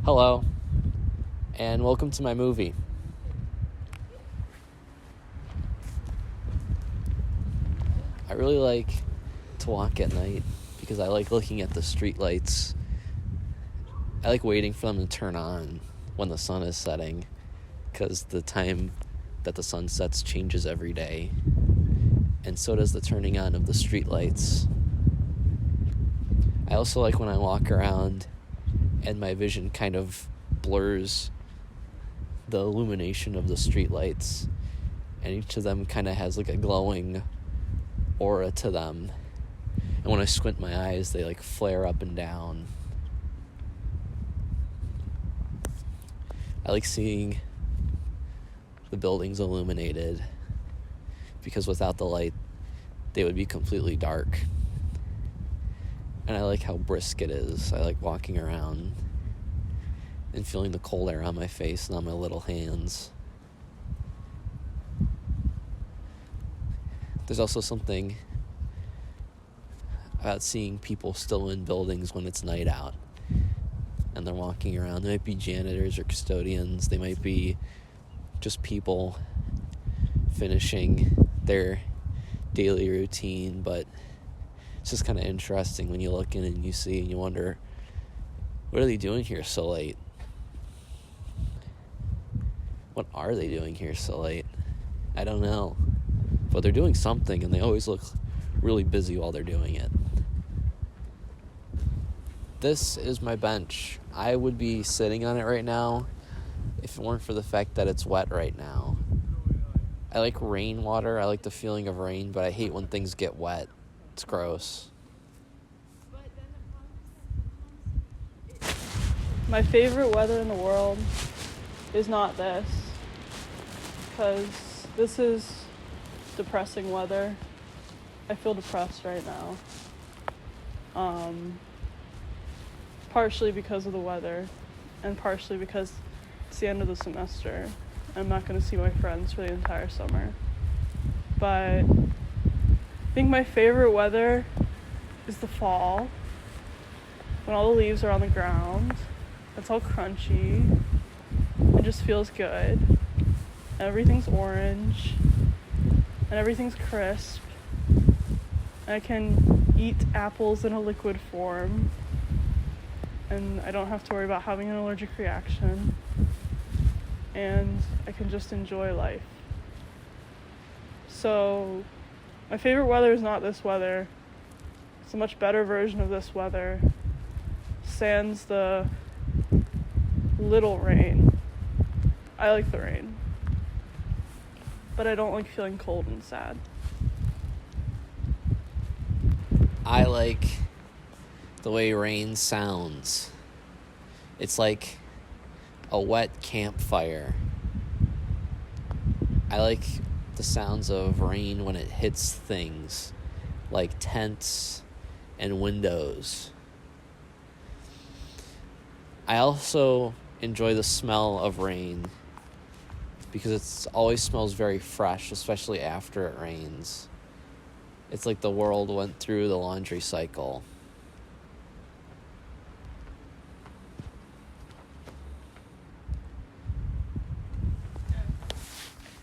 Hello, and welcome to my movie. I really like to walk at night because I like looking at the street lights. I like waiting for them to turn on when the sun is setting, because the time that the sun sets changes every day, and so does the turning on of the street lights. I also like when I walk around and my vision kind of blurs the illumination of the street lights, and each of them kind of has like a glowing aura to them, and when I squint my eyes they like flare up and down. I like seeing the buildings illuminated because without the light they would be completely dark. And I like how brisk it is. I like walking around and feeling the cold air on my face and on my little hands. There's also something about seeing people still in buildings when it's night out and they're walking around. They might be janitors or custodians. They might be just people finishing their daily routine, but it's just kind of interesting when you look in and you see and you wonder, what are they doing here so late? What are they doing here so late? I don't know. But they're doing something, and they always look really busy while they're doing it. This is my bench. I would be sitting on it right now if it weren't for the fact that it's wet right now. I like rainwater. I like the feeling of rain, but I hate when things get wet. It's gross. My favorite weather in the world is not this, because this is depressing weather. I feel depressed right now. Partially because of the weather, and partially because it's the end of the semester. I'm not going to see my friends for the entire summer. But I think my favorite weather is the fall, when all the leaves are on the ground. It's all crunchy. It just feels good. And everything's orange. And everything's crisp. And I can eat apples in a liquid form. And I don't have to worry about having an allergic reaction. And I can just enjoy life. So, my favorite weather is not this weather. It's a much better version of this weather. Sans the little rain. I like the rain. But I don't like feeling cold and sad. I like the way rain sounds. It's like a wet campfire. I like the sounds of rain when it hits things, like tents and windows. I also enjoy the smell of rain because it always smells very fresh, especially after it rains. It's like the world went through the laundry cycle.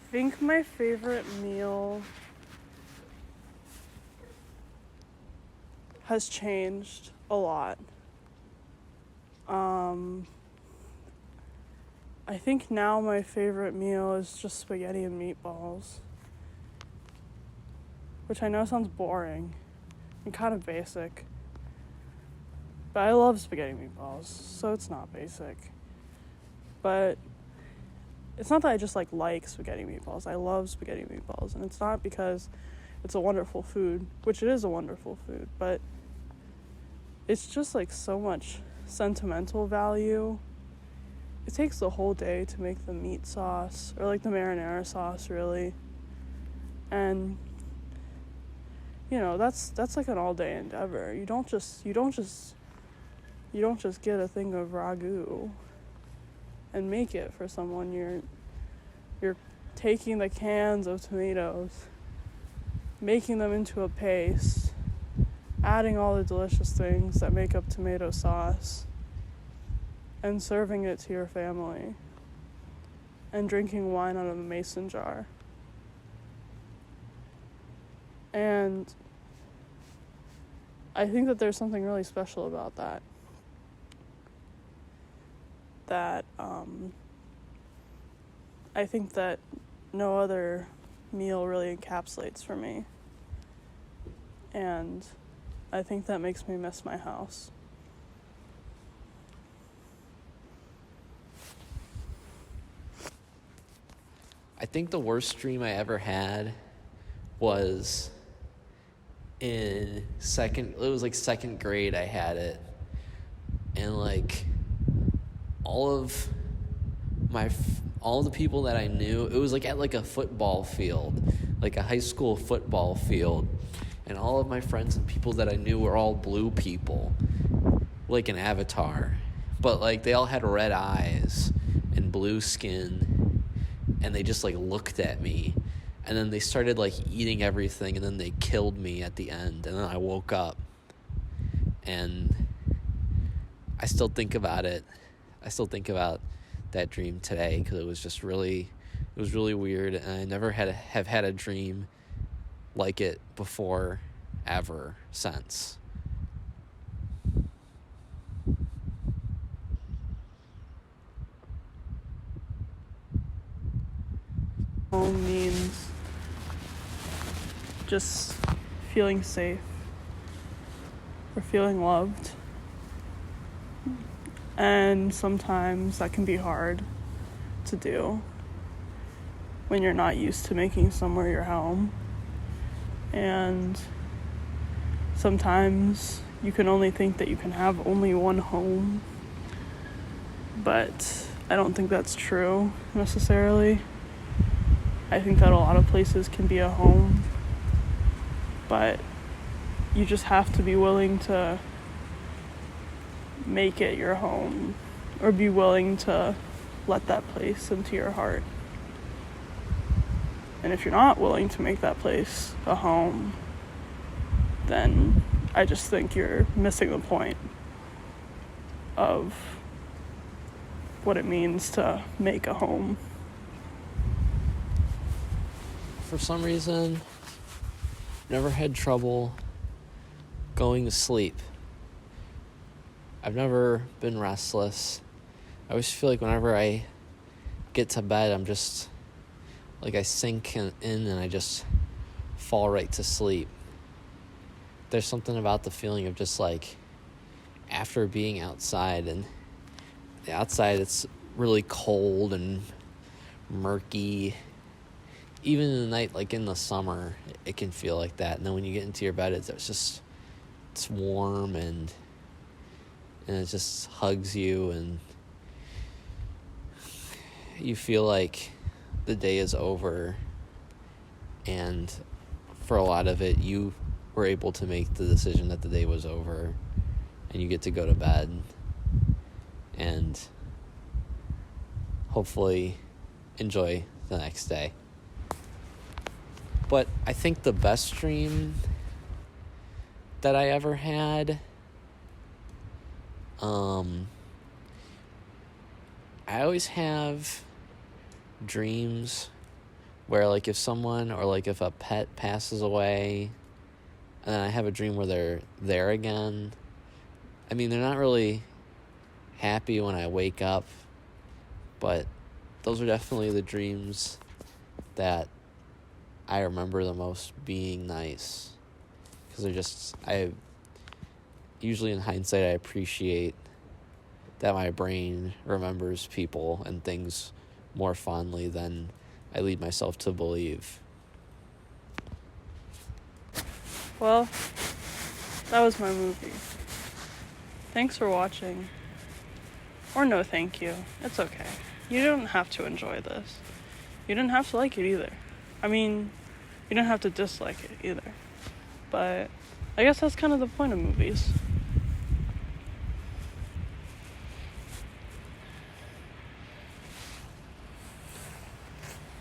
I think my favorite meal has changed a lot. I think now my favorite meal is just spaghetti and meatballs, which I know sounds boring and kind of basic, but I love spaghetti and meatballs, so it's not basic. But it's not that I just like spaghetti and meatballs. I love spaghetti and meatballs, and it's not because it's a wonderful food, which it is a wonderful food, but it's just like so much sentimental value. It takes the whole day to make the meat sauce, or like the marinara sauce, really. And you know, that's like an all-day endeavor. You don't just get a thing of ragu and make it for someone. You're taking the cans of tomatoes, making them into a paste, adding all the delicious things that make up tomato sauce, and serving it to your family and drinking wine out of a mason jar. And I think that there's something really special about that. I think that no other meal really encapsulates for me. And I think that makes me miss my house. I think the worst dream I ever had was in second grade. I had it, and like all the people that I knew, it was like at like a football field, like a high school football field, and all of my friends and people that I knew were all blue people, like an avatar, but like they all had red eyes and blue skin, and they just like looked at me, and then they started like eating everything, and then they killed me at the end, and then I woke up, and I still think about it. I still think about that dream today because it was really weird, and I never have had a dream like it before, ever since. Home means just feeling safe or feeling loved. And sometimes that can be hard to do when you're not used to making somewhere your home. And sometimes you can only think that you can have only one home. But I don't think that's true necessarily. I think that a lot of places can be a home. But you just have to be willing to make it your home, or be willing to let that place into your heart. And if you're not willing to make that place a home, then I just think you're missing the point of what it means to make a home. For some reason, never had trouble going to sleep. I've never been restless. I always feel like whenever I get to bed, I'm just like I sink in and I just fall right to sleep. There's something about the feeling of just like after being outside, and the outside it's really cold and murky. Even in the night, like in the summer, it can feel like that. And then when you get into your bed, it's warm and it just hugs you, and you feel like the day is over. And for a lot of it, you were able to make the decision that the day was over, and you get to go to bed and hopefully enjoy the next day. But I think the best dream that I ever had, I always have dreams where like if someone or like if a pet passes away, and then I have a dream where they're there again. I mean, they're not really happy when I wake up, but those are definitely the dreams that I remember the most being nice, because usually in hindsight, I appreciate that my brain remembers people and things more fondly than I lead myself to believe. Well, that was my movie. Thanks for watching. Or no thank you. It's okay. You don't have to enjoy this. You didn't have to like it either. I mean, you don't have to dislike it either. But I guess that's kind of the point of movies.